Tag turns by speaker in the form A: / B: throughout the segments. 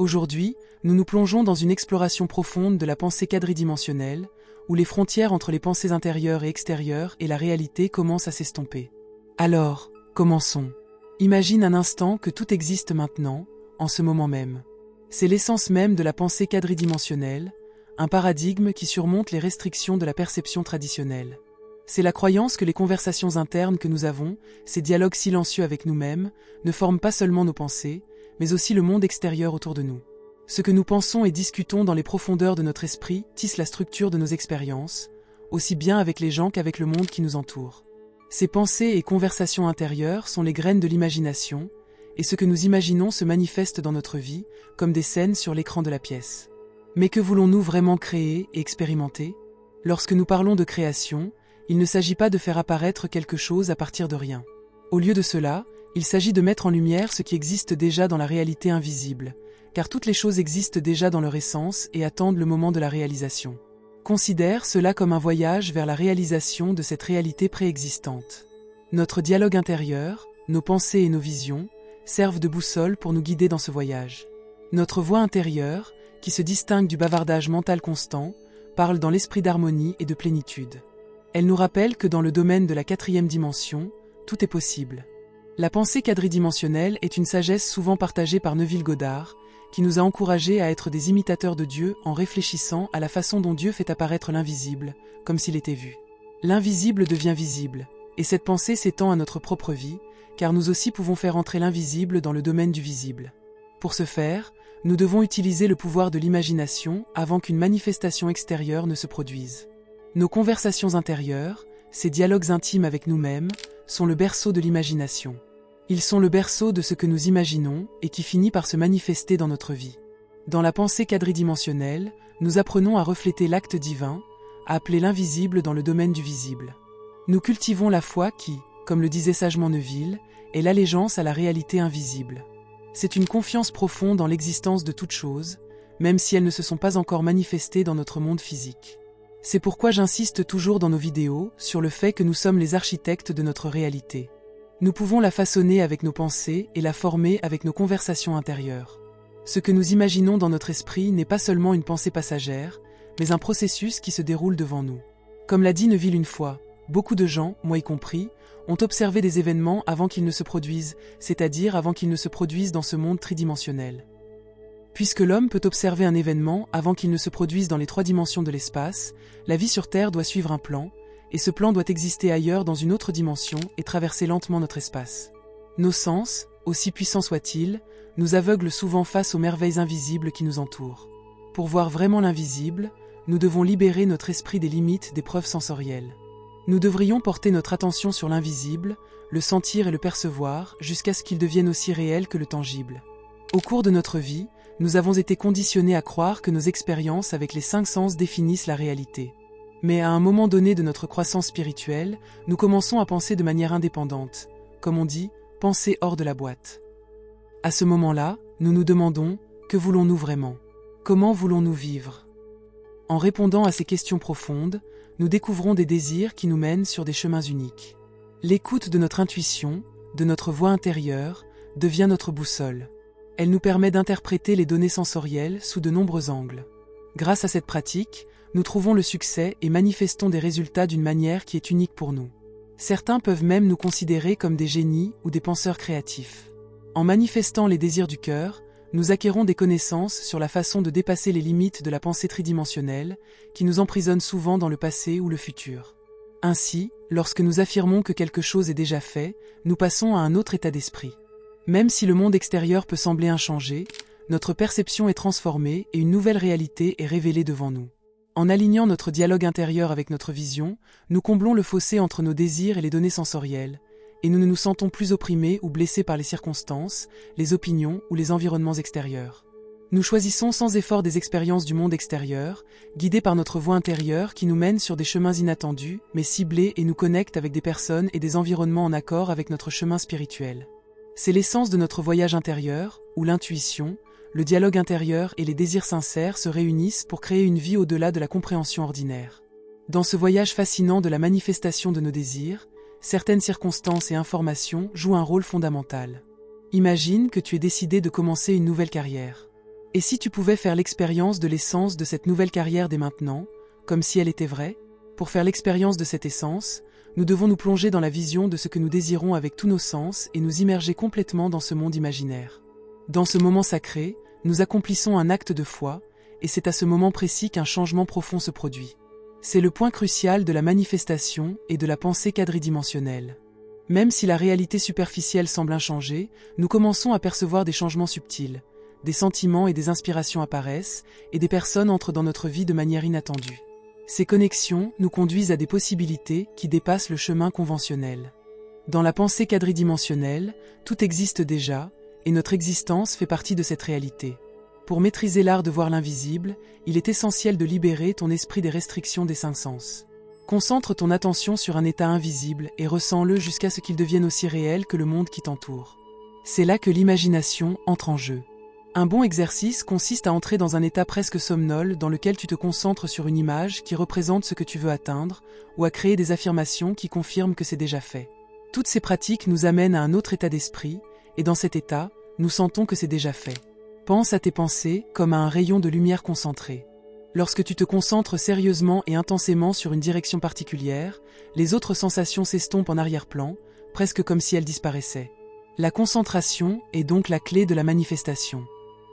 A: Aujourd'hui, nous nous plongeons dans une exploration profonde de la pensée quadridimensionnelle, où les frontières entre les pensées intérieures et extérieures et la réalité commencent à s'estomper. Alors, commençons. Imagine un instant que tout existe maintenant, en ce moment même. C'est l'essence même de la pensée quadridimensionnelle, un paradigme qui surmonte les restrictions de la perception traditionnelle. C'est la croyance que les conversations internes que nous avons, ces dialogues silencieux avec nous-mêmes, ne forment pas seulement nos pensées, mais aussi le monde extérieur autour de nous. Ce que nous pensons et discutons dans les profondeurs de notre esprit tisse la structure de nos expériences, aussi bien avec les gens qu'avec le monde qui nous entoure. Ces pensées et conversations intérieures sont les graines de l'imagination, et ce que nous imaginons se manifeste dans notre vie, comme des scènes sur l'écran de la pièce. Mais que voulons-nous vraiment créer et expérimenter? Lorsque nous parlons de création, il ne s'agit pas de faire apparaître quelque chose à partir de rien. Au lieu de cela, il s'agit de mettre en lumière ce qui existe déjà dans la réalité invisible, car toutes les choses existent déjà dans leur essence et attendent le moment de la réalisation. Considère cela comme un voyage vers la réalisation de cette réalité préexistante. Notre dialogue intérieur, nos pensées et nos visions, servent de boussole pour nous guider dans ce voyage. Notre voix intérieure, qui se distingue du bavardage mental constant, parle dans l'esprit d'harmonie et de plénitude. Elle nous rappelle que dans le domaine de la 4e dimension, tout est possible. La pensée quadridimensionnelle est une sagesse souvent partagée par Neville Goddard, qui nous a encouragés à être des imitateurs de Dieu en réfléchissant à la façon dont Dieu fait apparaître l'invisible, comme s'il était vu. L'invisible devient visible, et cette pensée s'étend à notre propre vie, car nous aussi pouvons faire entrer l'invisible dans le domaine du visible. Pour ce faire, nous devons utiliser le pouvoir de l'imagination avant qu'une manifestation extérieure ne se produise. Nos conversations intérieures, ces dialogues intimes avec nous-mêmes, sont le berceau de l'imagination. Ils sont le berceau de ce que nous imaginons et qui finit par se manifester dans notre vie. Dans la pensée quadridimensionnelle, nous apprenons à refléter l'acte divin, à appeler l'invisible dans le domaine du visible. Nous cultivons la foi qui, comme le disait sagement Neville, est l'allégeance à la réalité invisible. C'est une confiance profonde en l'existence de toutes choses, même si elles ne se sont pas encore manifestées dans notre monde physique. C'est pourquoi j'insiste toujours dans nos vidéos sur le fait que nous sommes les architectes de notre réalité. Nous pouvons la façonner avec nos pensées et la former avec nos conversations intérieures. Ce que nous imaginons dans notre esprit n'est pas seulement une pensée passagère, mais un processus qui se déroule devant nous. Comme l'a dit Neville une fois, beaucoup de gens, moi y compris, ont observé des événements avant qu'ils ne se produisent, c'est-à-dire avant qu'ils ne se produisent dans ce monde tridimensionnel. Puisque l'homme peut observer un événement avant qu'il ne se produise dans les 3 dimensions de l'espace, la vie sur Terre doit suivre un plan, et ce plan doit exister ailleurs dans une autre dimension et traverser lentement notre espace. Nos sens, aussi puissants soient-ils, nous aveuglent souvent face aux merveilles invisibles qui nous entourent. Pour voir vraiment l'invisible, nous devons libérer notre esprit des limites des preuves sensorielles. Nous devrions porter notre attention sur l'invisible, le sentir et le percevoir, jusqu'à ce qu'il devienne aussi réel que le tangible. Au cours de notre vie, nous avons été conditionnés à croire que nos expériences avec les 5 sens définissent la réalité. Mais à un moment donné de notre croissance spirituelle, nous commençons à penser de manière indépendante, comme on dit, penser hors de la boîte. À ce moment-là, nous nous demandons, que voulons-nous vraiment? Comment voulons-nous vivre? En répondant à ces questions profondes, nous découvrons des désirs qui nous mènent sur des chemins uniques. L'écoute de notre intuition, de notre voix intérieure, devient notre boussole. Elle nous permet d'interpréter les données sensorielles sous de nombreux angles. Grâce à cette pratique, nous trouvons le succès et manifestons des résultats d'une manière qui est unique pour nous. Certains peuvent même nous considérer comme des génies ou des penseurs créatifs. En manifestant les désirs du cœur, nous acquérons des connaissances sur la façon de dépasser les limites de la pensée tridimensionnelle, qui nous emprisonne souvent dans le passé ou le futur. Ainsi, lorsque nous affirmons que quelque chose est déjà fait, nous passons à un autre état d'esprit. Même si le monde extérieur peut sembler inchangé, notre perception est transformée et une nouvelle réalité est révélée devant nous. En alignant notre dialogue intérieur avec notre vision, nous comblons le fossé entre nos désirs et les données sensorielles, et nous ne nous sentons plus opprimés ou blessés par les circonstances, les opinions ou les environnements extérieurs. Nous choisissons sans effort des expériences du monde extérieur, guidés par notre voix intérieure qui nous mène sur des chemins inattendus, mais ciblés et nous connectent avec des personnes et des environnements en accord avec notre chemin spirituel. C'est l'essence de notre voyage intérieur, où l'intuition, le dialogue intérieur et les désirs sincères se réunissent pour créer une vie au-delà de la compréhension ordinaire. Dans ce voyage fascinant de la manifestation de nos désirs, certaines circonstances et informations jouent un rôle fondamental. Imagine que tu es décidé de commencer une nouvelle carrière. Et si tu pouvais faire l'expérience de l'essence de cette nouvelle carrière dès maintenant, comme si elle était vraie? Pour faire l'expérience de cette essence, nous devons nous plonger dans la vision de ce que nous désirons avec tous nos sens et nous immerger complètement dans ce monde imaginaire. Dans ce moment sacré, nous accomplissons un acte de foi, et c'est à ce moment précis qu'un changement profond se produit. C'est le point crucial de la manifestation et de la pensée quadridimensionnelle. Même si la réalité superficielle semble inchangée, nous commençons à percevoir des changements subtils. Des sentiments et des inspirations apparaissent, et des personnes entrent dans notre vie de manière inattendue. Ces connexions nous conduisent à des possibilités qui dépassent le chemin conventionnel. Dans la pensée quadridimensionnelle, tout existe déjà, et notre existence fait partie de cette réalité. Pour maîtriser l'art de voir l'invisible, il est essentiel de libérer ton esprit des restrictions des cinq sens. Concentre ton attention sur un état invisible et ressens-le jusqu'à ce qu'il devienne aussi réel que le monde qui t'entoure. C'est là que l'imagination entre en jeu. Un bon exercice consiste à entrer dans un état presque somnole dans lequel tu te concentres sur une image qui représente ce que tu veux atteindre ou à créer des affirmations qui confirment que c'est déjà fait. Toutes ces pratiques nous amènent à un autre état d'esprit et dans cet état, nous sentons que c'est déjà fait. Pense à tes pensées comme à un rayon de lumière concentré. Lorsque tu te concentres sérieusement et intensément sur une direction particulière, les autres sensations s'estompent en arrière-plan, presque comme si elles disparaissaient. La concentration est donc la clé de la manifestation.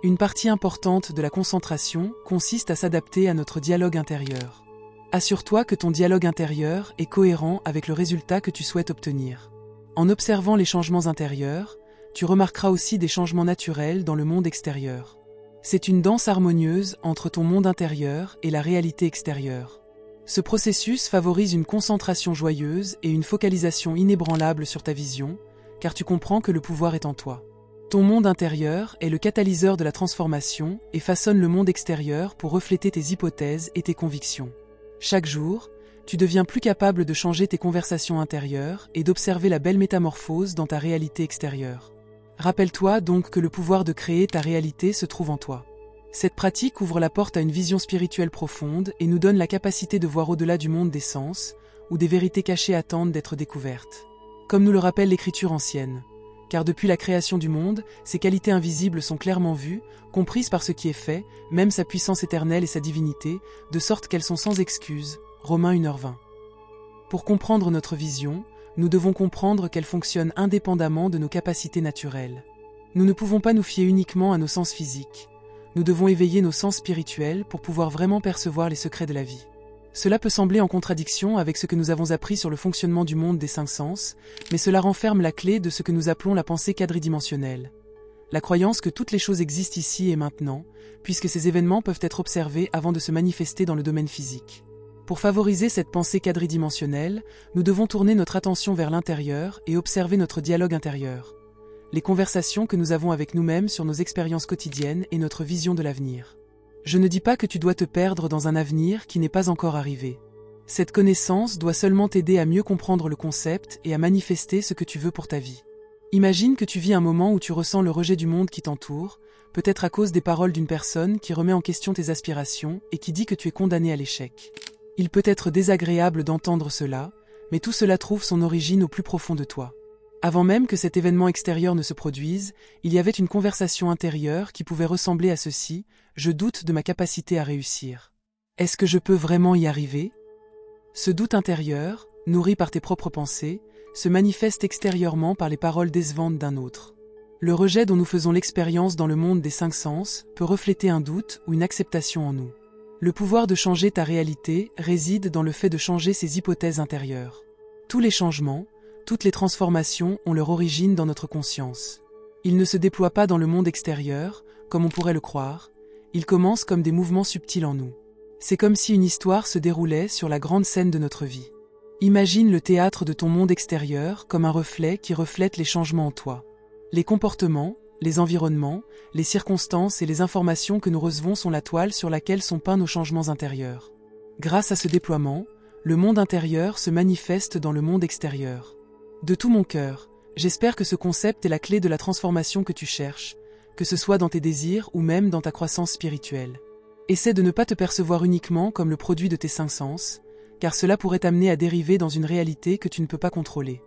A: Une partie importante de la concentration consiste à s'adapter à notre dialogue intérieur. Assure-toi que ton dialogue intérieur est cohérent avec le résultat que tu souhaites obtenir. En observant les changements intérieurs, tu remarqueras aussi des changements naturels dans le monde extérieur. C'est une danse harmonieuse entre ton monde intérieur et la réalité extérieure. Ce processus favorise une concentration joyeuse et une focalisation inébranlable sur ta vision, car tu comprends que le pouvoir est en toi. Ton monde intérieur est le catalyseur de la transformation et façonne le monde extérieur pour refléter tes hypothèses et tes convictions. Chaque jour, tu deviens plus capable de changer tes conversations intérieures et d'observer la belle métamorphose dans ta réalité extérieure. Rappelle-toi donc que le pouvoir de créer ta réalité se trouve en toi. Cette pratique ouvre la porte à une vision spirituelle profonde et nous donne la capacité de voir au-delà du monde des sens, où des vérités cachées attendent d'être découvertes. Comme nous le rappelle l'écriture ancienne. Car depuis la création du monde, ses qualités invisibles sont clairement vues, comprises par ce qui est fait, même sa puissance éternelle et sa divinité, de sorte qu'elles sont sans excuse. Romains 1h20. Pour comprendre notre vision, nous devons comprendre qu'elle fonctionne indépendamment de nos capacités naturelles. Nous ne pouvons pas nous fier uniquement à nos sens physiques. Nous devons éveiller nos sens spirituels pour pouvoir vraiment percevoir les secrets de la vie. Cela peut sembler en contradiction avec ce que nous avons appris sur le fonctionnement du monde des cinq sens, mais cela renferme la clé de ce que nous appelons la pensée quadridimensionnelle. La croyance que toutes les choses existent ici et maintenant, puisque ces événements peuvent être observés avant de se manifester dans le domaine physique. Pour favoriser cette pensée quadridimensionnelle, nous devons tourner notre attention vers l'intérieur et observer notre dialogue intérieur. Les conversations que nous avons avec nous-mêmes sur nos expériences quotidiennes et notre vision de l'avenir. Je ne dis pas que tu dois te perdre dans un avenir qui n'est pas encore arrivé. Cette connaissance doit seulement t'aider à mieux comprendre le concept et à manifester ce que tu veux pour ta vie. Imagine que tu vis un moment où tu ressens le rejet du monde qui t'entoure, peut-être à cause des paroles d'une personne qui remet en question tes aspirations et qui dit que tu es condamné à l'échec. Il peut être désagréable d'entendre cela, mais tout cela trouve son origine au plus profond de toi. Avant même que cet événement extérieur ne se produise, il y avait une conversation intérieure qui pouvait ressembler à ceci: « Je doute de ma capacité à réussir. Est-ce que je peux vraiment y arriver ?» Ce doute intérieur, nourri par tes propres pensées, se manifeste extérieurement par les paroles décevantes d'un autre. Le rejet dont nous faisons l'expérience dans le monde des cinq sens peut refléter un doute ou une acceptation en nous. Le pouvoir de changer ta réalité réside dans le fait de changer ses hypothèses intérieures. Tous les changements, toutes les transformations ont leur origine dans notre conscience. Ils ne se déploient pas dans le monde extérieur, comme on pourrait le croire, ils commencent comme des mouvements subtils en nous. C'est comme si une histoire se déroulait sur la grande scène de notre vie. Imagine le théâtre de ton monde extérieur comme un reflet qui reflète les changements en toi. Les comportements, les environnements, les circonstances et les informations que nous recevons sont la toile sur laquelle sont peints nos changements intérieurs. Grâce à ce déploiement, le monde intérieur se manifeste dans le monde extérieur. De tout mon cœur, j'espère que ce concept est la clé de la transformation que tu cherches, que ce soit dans tes désirs ou même dans ta croissance spirituelle. Essaie de ne pas te percevoir uniquement comme le produit de tes cinq sens, car cela pourrait t'amener à dériver dans une réalité que tu ne peux pas contrôler.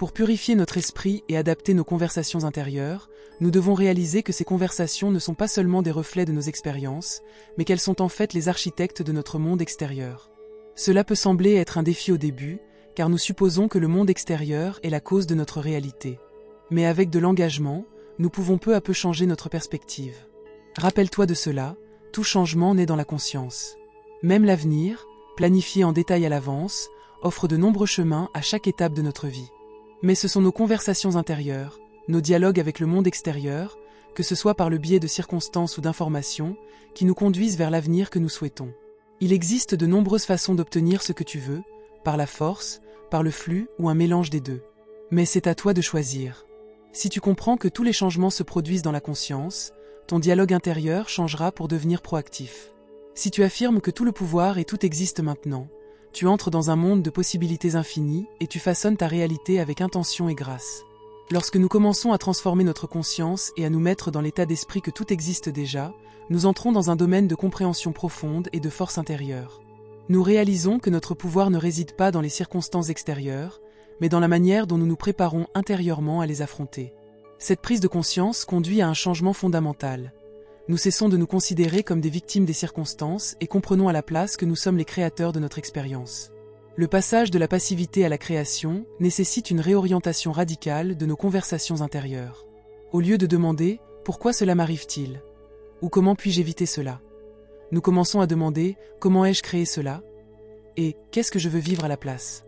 A: Pour purifier notre esprit et adapter nos conversations intérieures, nous devons réaliser que ces conversations ne sont pas seulement des reflets de nos expériences, mais qu'elles sont en fait les architectes de notre monde extérieur. Cela peut sembler être un défi au début, car nous supposons que le monde extérieur est la cause de notre réalité. Mais avec de l'engagement, nous pouvons peu à peu changer notre perspective. Rappelle-toi de cela, tout changement naît dans la conscience. Même l'avenir, planifié en détail à l'avance, offre de nombreux chemins à chaque étape de notre vie. Mais ce sont nos conversations intérieures, nos dialogues avec le monde extérieur, que ce soit par le biais de circonstances ou d'informations, qui nous conduisent vers l'avenir que nous souhaitons. Il existe de nombreuses façons d'obtenir ce que tu veux, par la force, par le flux ou un mélange des deux. Mais c'est à toi de choisir. Si tu comprends que tous les changements se produisent dans la conscience, ton dialogue intérieur changera pour devenir proactif. Si tu affirmes que tout le pouvoir et tout existe maintenant, tu entres dans un monde de possibilités infinies et tu façonnes ta réalité avec intention et grâce. Lorsque nous commençons à transformer notre conscience et à nous mettre dans l'état d'esprit que tout existe déjà, nous entrons dans un domaine de compréhension profonde et de force intérieure. Nous réalisons que notre pouvoir ne réside pas dans les circonstances extérieures, mais dans la manière dont nous nous préparons intérieurement à les affronter. Cette prise de conscience conduit à un changement fondamental. Nous cessons de nous considérer comme des victimes des circonstances et comprenons à la place que nous sommes les créateurs de notre expérience. Le passage de la passivité à la création nécessite une réorientation radicale de nos conversations intérieures. Au lieu de demander « Pourquoi cela m'arrive-t-il » ou « Comment puis-je éviter cela ?» nous commençons à demander « Comment ai-je créé cela ?» et « Qu'est-ce que je veux vivre à la place ?»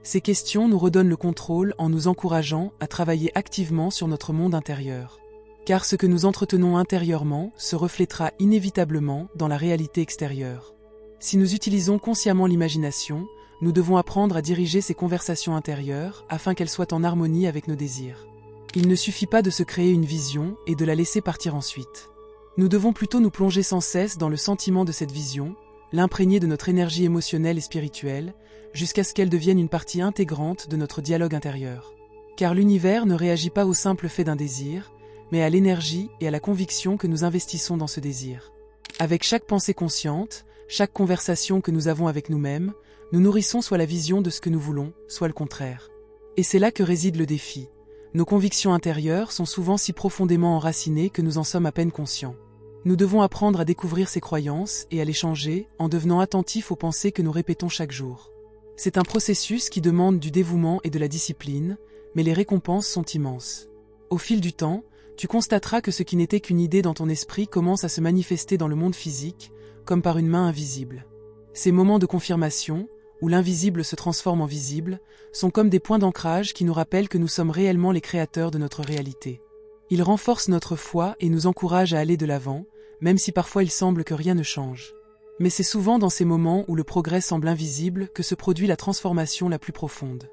A: Ces questions nous redonnent le contrôle en nous encourageant à travailler activement sur notre monde intérieur. Car ce que nous entretenons intérieurement se reflétera inévitablement dans la réalité extérieure. Si nous utilisons consciemment l'imagination, nous devons apprendre à diriger ces conversations intérieures afin qu'elles soient en harmonie avec nos désirs. Il ne suffit pas de se créer une vision et de la laisser partir ensuite. Nous devons plutôt nous plonger sans cesse dans le sentiment de cette vision, l'imprégner de notre énergie émotionnelle et spirituelle, jusqu'à ce qu'elle devienne une partie intégrante de notre dialogue intérieur. Car l'univers ne réagit pas au simple fait d'un désir, mais à l'énergie et à la conviction que nous investissons dans ce désir. Avec chaque pensée consciente, chaque conversation que nous avons avec nous-mêmes, nous nourrissons soit la vision de ce que nous voulons, soit le contraire. Et c'est là que réside le défi. Nos convictions intérieures sont souvent si profondément enracinées que nous en sommes à peine conscients. Nous devons apprendre à découvrir ces croyances et à les changer en devenant attentifs aux pensées que nous répétons chaque jour. C'est un processus qui demande du dévouement et de la discipline, mais les récompenses sont immenses. Au fil du temps, tu constateras que ce qui n'était qu'une idée dans ton esprit commence à se manifester dans le monde physique, comme par une main invisible. Ces moments de confirmation, où l'invisible se transforme en visible, sont comme des points d'ancrage qui nous rappellent que nous sommes réellement les créateurs de notre réalité. Ils renforcent notre foi et nous encouragent à aller de l'avant, même si parfois il semble que rien ne change. Mais c'est souvent dans ces moments où le progrès semble invisible que se produit la transformation la plus profonde.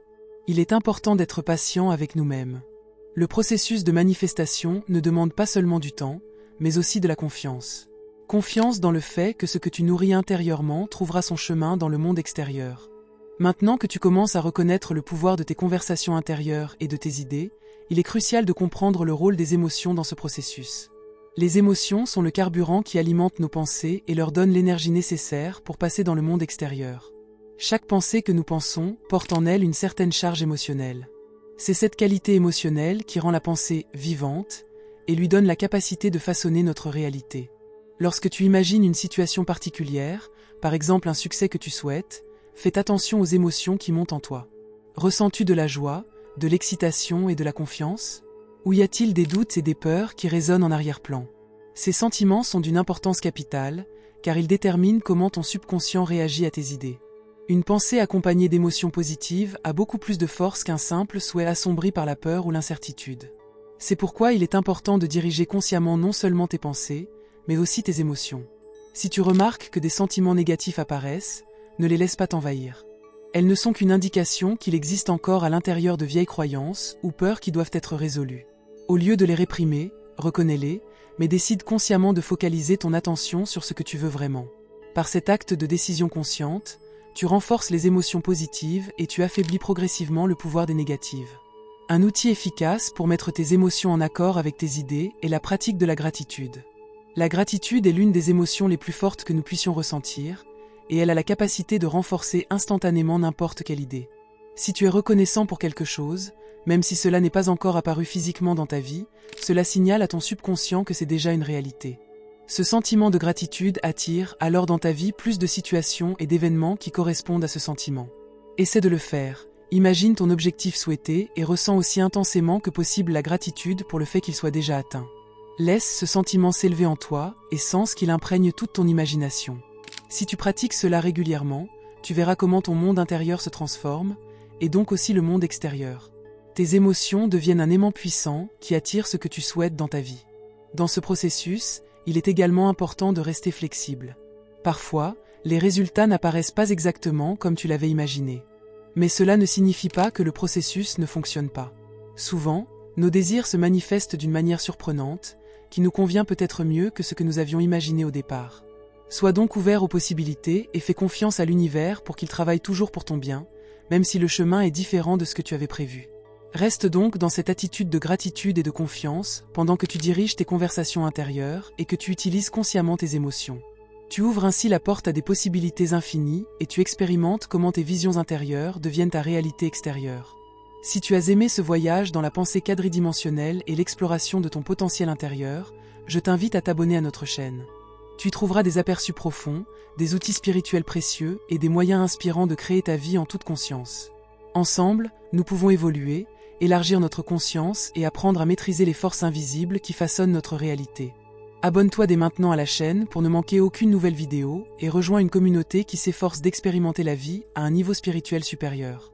A: Il est important d'être patient avec nous-mêmes. Le processus de manifestation ne demande pas seulement du temps, mais aussi de la confiance. Confiance dans le fait que ce que tu nourris intérieurement trouvera son chemin dans le monde extérieur. Maintenant que tu commences à reconnaître le pouvoir de tes conversations intérieures et de tes idées, il est crucial de comprendre le rôle des émotions dans ce processus. Les émotions sont le carburant qui alimente nos pensées et leur donne l'énergie nécessaire pour passer dans le monde extérieur. Chaque pensée que nous pensons porte en elle une certaine charge émotionnelle. C'est cette qualité émotionnelle qui rend la pensée vivante et lui donne la capacité de façonner notre réalité. Lorsque tu imagines une situation particulière, par exemple un succès que tu souhaites, fais attention aux émotions qui montent en toi. Ressens-tu de la joie, de l'excitation et de la confiance ? Ou y a-t-il des doutes et des peurs qui résonnent en arrière-plan ? Ces sentiments sont d'une importance capitale, car ils déterminent comment ton subconscient réagit à tes idées. Une pensée accompagnée d'émotions positives a beaucoup plus de force qu'un simple souhait assombri par la peur ou l'incertitude. C'est pourquoi il est important de diriger consciemment non seulement tes pensées, mais aussi tes émotions. Si tu remarques que des sentiments négatifs apparaissent, ne les laisse pas t'envahir. Elles ne sont qu'une indication qu'il existe encore à l'intérieur de vieilles croyances ou peurs qui doivent être résolues. Au lieu de les réprimer, reconnais-les, mais décide consciemment de focaliser ton attention sur ce que tu veux vraiment. Par cet acte de décision consciente, tu renforces les émotions positives et tu affaiblis progressivement le pouvoir des négatives. Un outil efficace pour mettre tes émotions en accord avec tes idées est la pratique de la gratitude. La gratitude est l'une des émotions les plus fortes que nous puissions ressentir, et elle a la capacité de renforcer instantanément n'importe quelle idée. Si tu es reconnaissant pour quelque chose, Même si cela n'est pas encore apparu physiquement dans ta vie, cela signale à ton subconscient que c'est déjà une réalité. Ce sentiment de gratitude attire alors dans ta vie plus de situations et d'événements qui correspondent à ce sentiment. Essaie de le faire. Imagine ton objectif souhaité et ressens aussi intensément que possible la gratitude pour le fait qu'il soit déjà atteint. Laisse ce sentiment s'élever en toi et sens qu'il imprègne toute ton imagination. Si tu pratiques cela régulièrement, tu verras comment ton monde intérieur se transforme, et donc aussi le monde extérieur. Tes émotions deviennent un aimant puissant qui attire ce que tu souhaites dans ta vie. Dans ce processus, il est également important de rester flexible. Parfois, les résultats n'apparaissent pas exactement comme tu l'avais imaginé. Mais cela ne signifie pas que le processus ne fonctionne pas. Souvent, nos désirs se manifestent d'une manière surprenante, qui nous convient peut-être mieux que ce que nous avions imaginé au départ. Sois donc ouvert aux possibilités et fais confiance à l'univers pour qu'il travaille toujours pour ton bien, même si le chemin est différent de ce que tu avais prévu. Reste donc dans cette attitude de gratitude et de confiance pendant que tu diriges tes conversations intérieures et que tu utilises consciemment tes émotions. Tu ouvres ainsi la porte à des possibilités infinies et tu expérimentes comment tes visions intérieures deviennent ta réalité extérieure. Si tu as aimé ce voyage dans la pensée quadridimensionnelle et l'exploration de ton potentiel intérieur, je t'invite à t'abonner à notre chaîne. Tu y trouveras des aperçus profonds, des outils spirituels précieux et des moyens inspirants de créer ta vie en toute conscience. Ensemble, nous pouvons évoluer, élargir notre conscience et apprendre à maîtriser les forces invisibles qui façonnent notre réalité. Abonne-toi dès maintenant à la chaîne pour ne manquer aucune nouvelle vidéo et rejoins une communauté qui s'efforce d'expérimenter la vie à un niveau spirituel supérieur.